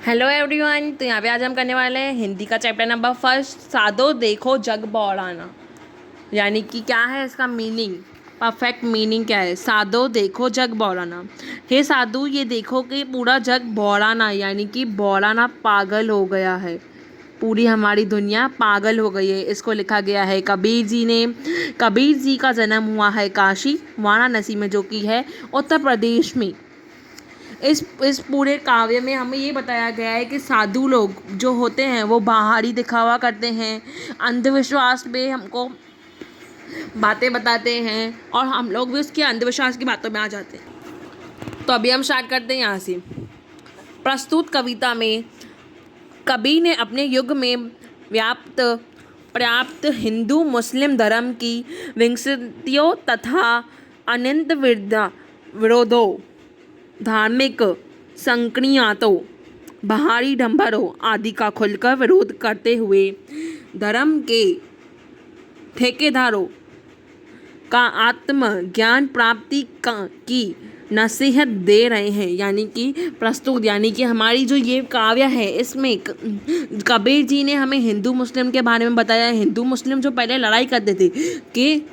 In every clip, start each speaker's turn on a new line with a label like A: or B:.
A: Hello everyone. तो यहाँ पे आज हम करने वाले हैं हिंदी का चैप्टर नंबर फर्स्ट, साधो देखो जग बौड़ाना। यानी कि क्या है इसका मीनिंग, परफेक्ट मीनिंग क्या है। साधो देखो जग बौड़ाना, हे साधु ये देखो कि पूरा जग बौड़ाना, यानी कि बौड़ाना पागल हो गया है, पूरी हमारी दुनिया पागल हो गई है। इसको लिखा गया है कबीर जी ने। कबीर जी का जन्म हुआ है काशी वाराणसी में, जो कि है उत्तर प्रदेश में। इस पूरे काव्य में हमें ये बताया गया है कि साधु लोग जो होते हैं वो बाहरी दिखावा करते हैं, अंधविश्वास पे हमको बातें बताते हैं और हम लोग भी उसके अंधविश्वास की बातों में आ जाते हैं। तो अभी हम स्टार्ट करते हैं यहाँ से। प्रस्तुत कविता में कवि ने अपने युग में पर्याप्त हिंदू मुस्लिम धर्म की विसंगतियों तथा अनंत विरोधों, धार्मिक संकीर्णताओं, बाहरी ढंबरों आदि का खुलकर विरोध करते हुए धर्म के ठेकेदारों का आत्मज्ञान प्राप्ति की नसीहत दे रहे हैं। यानी कि प्रस्तुत, यानी कि हमारी जो ये काव्य है इसमें कबीर जी ने हमें हिंदू मुस्लिम के बारे में बताया है। हिंदू मुस्लिम जो पहले लड़ाई करते थे कि,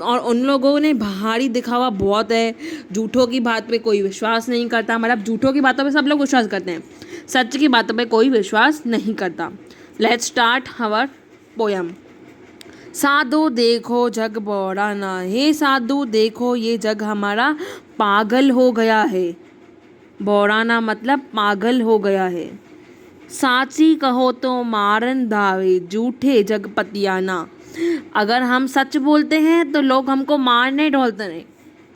A: और उन लोगों ने बाहरी दिखावा बहुत है, झूठों की बात पे कोई विश्वास नहीं करता। मतलब झूठों की बातों पे सब लोग विश्वास करते हैं, सच की बातों पे कोई विश्वास नहीं करता। Let's start our poem. साधु देखो जग बौड़ाना, हे साधु देखो ये जग हमारा पागल हो गया है। बौड़ाना मतलब पागल हो गया है। साची कहो तो मारन धावे, झूठे जगपतियाना। अगर हम सच बोलते हैं तो लोग हमको मारने डोलते हैं।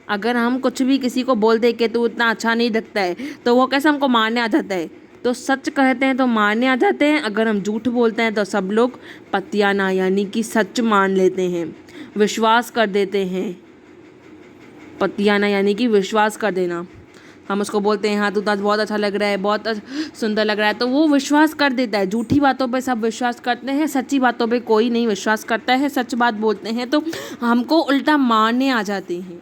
A: अगर हम कुछ भी किसी को बोल दे कि तू इतना अच्छा नहीं दिखता है, तो वो कैसे हमको मारने आ जाता है। तो सच कहते हैं तो मारने आ जाते हैं, अगर हम झूठ बोलते हैं तो सब लोग पतियाना यानी कि सच मान लेते हैं, विश्वास कर देते हैं। पतियाना यानी कि विश्वास कर देना। हम उसको बोलते हैं हाँ तू तो आज बहुत अच्छा लग रहा है, बहुत सुंदर लग रहा है, तो वो विश्वास कर देता है। झूठी बातों पे सब विश्वास करते हैं, सच्ची बातों पे कोई नहीं विश्वास करता है। सच बात बोलते हैं तो हमको उल्टा मारने आ जाते हैं।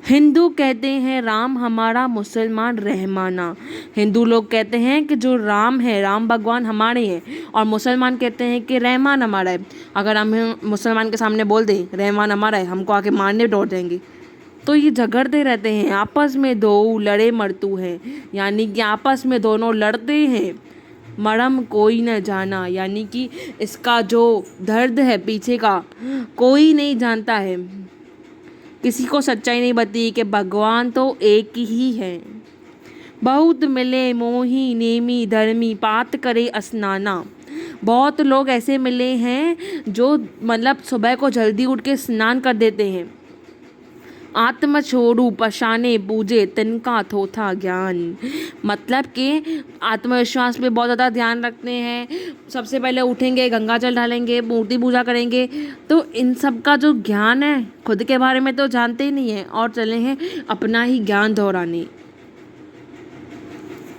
A: हिंदू कहते हैं राम हमारा, मुसलमान रहमाना। हिंदू लोग कहते हैं कि जो राम है, राम भगवान हमारे हैं, और मुसलमान कहते हैं कि रहमान हमारा है। अगर हम मुसलमान के सामने बोल दें रहमान हमारा है, हमको आके मारने दौड़ जाएंगे। तो ये झगड़ते रहते हैं, आपस में दो लड़े मरतू हैं, यानी कि आपस में दोनों लड़ते हैं। मरम कोई न जाना, यानी कि इसका जो दर्द है पीछे का कोई नहीं जानता है। किसी को सच्चाई नहीं बती कि भगवान तो एक ही है। बहुत मिले मोही नेमी धर्मी, पात करे स्नाना। बहुत लोग ऐसे मिले हैं जो मतलब सुबह को जल्दी उठ के स्नान कर देते हैं। आत्म छोड़ू पशाने पूजे, तिनका थोथा ज्ञान। मतलब कि आत्मविश्वास पे बहुत ज़्यादा ध्यान रखते हैं। सबसे पहले उठेंगे, गंगा जल डालेंगे, मूर्ति पूजा करेंगे। तो इन सब का जो ज्ञान है, खुद के बारे में तो जानते ही नहीं है और चले हैं अपना ही ज्ञान दोहराने।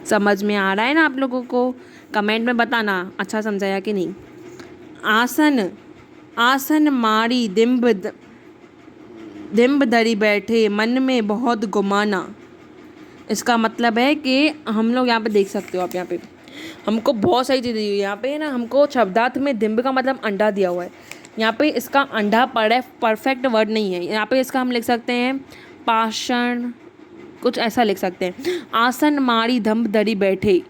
A: समझ में आ रहा है ना आप लोगों को? कमेंट में बताना अच्छा समझाया कि नहीं। आसन आसन मारी दिम्ब धरी बैठे, मन में बहुत गुमाना। इसका मतलब है कि हम लोग यहाँ पे देख सकते हो आप, यहाँ पे हमको बहुत सारी चीज़ें दी हुई है। यहाँ पे ना हमको शब्दार्थ में दिम्ब का मतलब अंडा दिया हुआ है। यहाँ पे इसका अंडा परफेक्ट वर्ड नहीं है। यहाँ पे इसका हम लिख सकते हैं पाषाण, कुछ ऐसा लिख सकते हैं। आसन मारी दिम्ब धरी बैठे,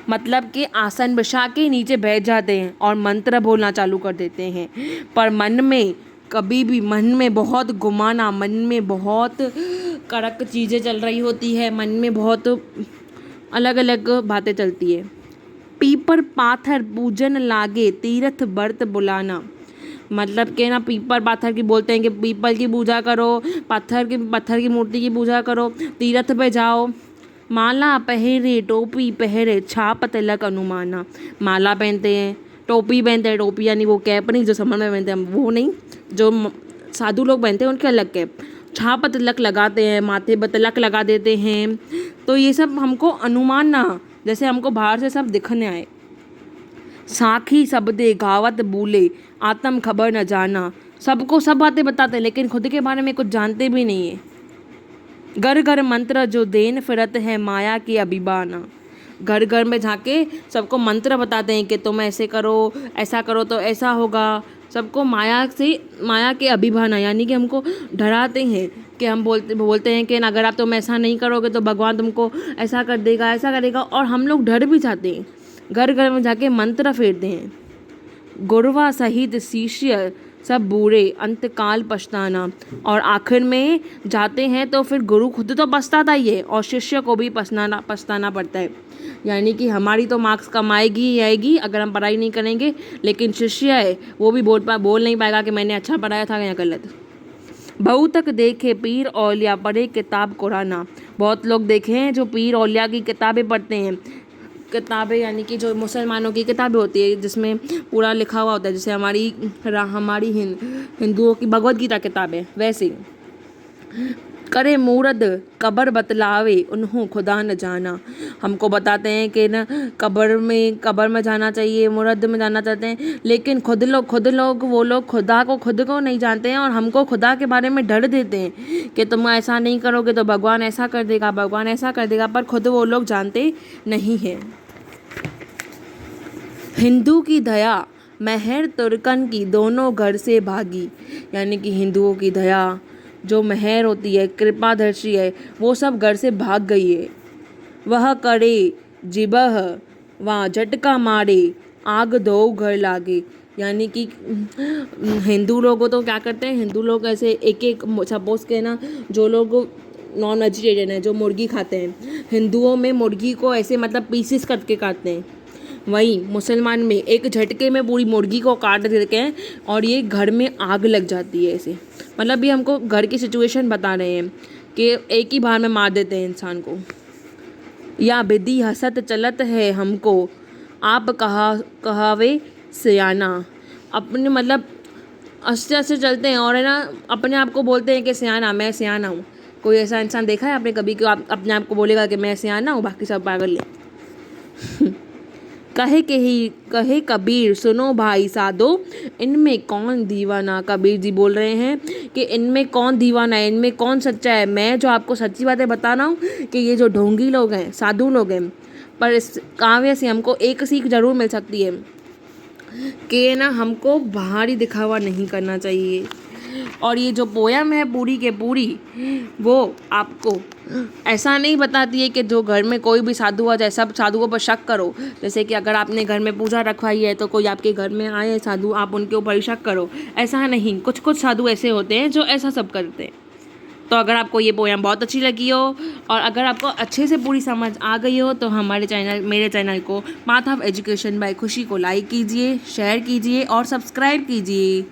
A: मतलब कि आसन बिछा के नीचे बैठ जाते हैं और मंत्र बोलना चालू कर देते हैं। पर मन में कभी भी, मन में बहुत गुमाना, मन में बहुत कड़क चीज़ें चल रही होती है, मन में बहुत अलग अलग बातें चलती है। पीपर पाथर पूजन लागे, तीर्थ व्रत बुलाना। मतलब कि ना पीपर पाथर की बोलते हैं कि पीपल की पूजा करो, पत्थर की मूर्ति की पूजा करो, तीर्थ पे जाओ। माला पहरे टोपी पहरे, छाप तिलक अनुमाना। माला पहनते हैं, टोपी पहनते हैं, टोपी यानी वो कैप नहीं जो समर में पहनते हैं, वो नहीं, जो साधु लोग पहनते हैं उनके अलग कैप। छाप तिलक लगाते हैं, माथे पर तिलक लगा देते हैं। तो ये सब हमको अनुमान ना, जैसे हमको बाहर से सब दिखने आए। साखी सबदे गावत बूले, आत्म खबर न जाना। सबको सब बातें बताते हैं लेकिन खुद के बारे में कुछ जानते भी नहीं है। घर घर मंत्र जो देन फिरत है, माया की अभिबाना। घर घर में जाके सबको मंत्र बताते हैं कि तुम ऐसे करो, ऐसा करो तो ऐसा होगा। सबको माया के अभिभाना यानी कि हमको डराते हैं कि हम बोलते हैं कि अगर आप तुम ऐसा नहीं करोगे तो भगवान तुमको ऐसा कर देगा, ऐसा करेगा, और हम लोग डर भी जाते हैं। घर घर में जाके मंत्र फेरते हैं। गुरुवा सहित शिष्य सब बुरे, अंतकाल पछताना। और आखिर में जाते हैं तो फिर गुरु खुद तो पछताता ही है और शिष्य को भी पछताना पड़ता है। यानी कि हमारी तो मार्क्स कम आएगी ही आएगी अगर हम पढ़ाई नहीं करेंगे, लेकिन शिष्य है वो भी बोल नहीं पाएगा कि मैंने अच्छा पढ़ाया था या गलत। बहु तक देखे पीर औलिया पढ़े किताब कुराना। बहुत लोग देखे हैं जो पीर औलिया की किताबें पढ़ते हैं। किताबें यानी कि जो मुसलमानों की किताबें होती है जिसमें पूरा लिखा हुआ होता है, जैसे हमारी हिंदुओं की भगवद गीता किताब है वैसे। करे मूरद कबर बतलावे उन्हों खुदा न जाना। हमको बताते हैं कि ना कबर में जाना चाहिए, मूरद में जाना चाहते हैं, लेकिन खुद लोग वो लोग खुदा को खुद को नहीं जानते हैं और हमको खुदा के बारे में डर देते हैं कि तुम ऐसा नहीं करोगे तो भगवान ऐसा कर देगा, भगवान ऐसा कर देगा, पर खुद वो लोग जानते नहीं हैं। हिंदू की दया मेहर तुर्कन की दोनों घर से भागी। यानी कि हिंदुओं की दया जो मेहर होती है, कृपादर्शी है, वो सब घर से भाग गई है। वह करे जिबह वहाँ झटका मारे आग दो घर लागे। यानी कि हिंदू लोग तो क्या करते हैं, हिंदू लोग ऐसे एक सपोज के ना जो लोग नॉन वेजिटेरियन है, जो मुर्गी खाते हैं, हिंदुओं में मुर्गी को ऐसे मतलब पीसेस करके काटते हैं। वहीं मुसलमान में एक झटके में पूरी मुर्गी को काट देते हैं और ये घर में आग लग जाती है ऐसे। मतलब ये हमको घर की सिचुएशन बता रहे हैं कि एक ही बार में मार देते हैं इंसान को। या विधि हसत चलत है हमको आप कहावे सियाना। अपने मतलब अस्ते अस्ते चलते हैं और है ना अपने आप को बोलते हैं कि सियाना, मैं सियाना हूँ। कोई ऐसा इंसान देखा है आपने कभी कि आप अपने आप को बोलेगा कि मैं सियाना हूँ, बाकी सब पागल है। कहे कबीर सुनो भाई साधो इनमें कौन दीवाना। कबीर जी बोल रहे हैं कि इनमें कौन दीवाना है, इनमें कौन सच्चा है। मैं जो आपको सच्ची बातें बता रहा हूँ कि ये जो ढोंगी लोग हैं, साधु लोग हैं, पर इस काव्य से हमको एक सीख जरूर मिल सकती है कि ना हमको बाहरी दिखावा नहीं करना चाहिए। और ये जो पोयम है पूरी के पूरी वो आपको ऐसा नहीं बताती है कि जो घर में कोई भी साधु आ जाए सब साधुओं पर शक करो। जैसे कि अगर आपने घर में पूजा रखवाई है तो कोई आपके घर में आए साधु, आप उनके ऊपर ही शक करो, ऐसा नहीं। कुछ साधु ऐसे होते हैं जो ऐसा सब करते हैं। तो अगर आपको ये पोयम बहुत अच्छी लगी हो और अगर आपको अच्छे से पूरी समझ आ गई हो तो मेरे चैनल को पाथ ऑफ एजुकेशन बाय खुशी को लाइक कीजिए, शेयर कीजिए और सब्सक्राइब कीजिए।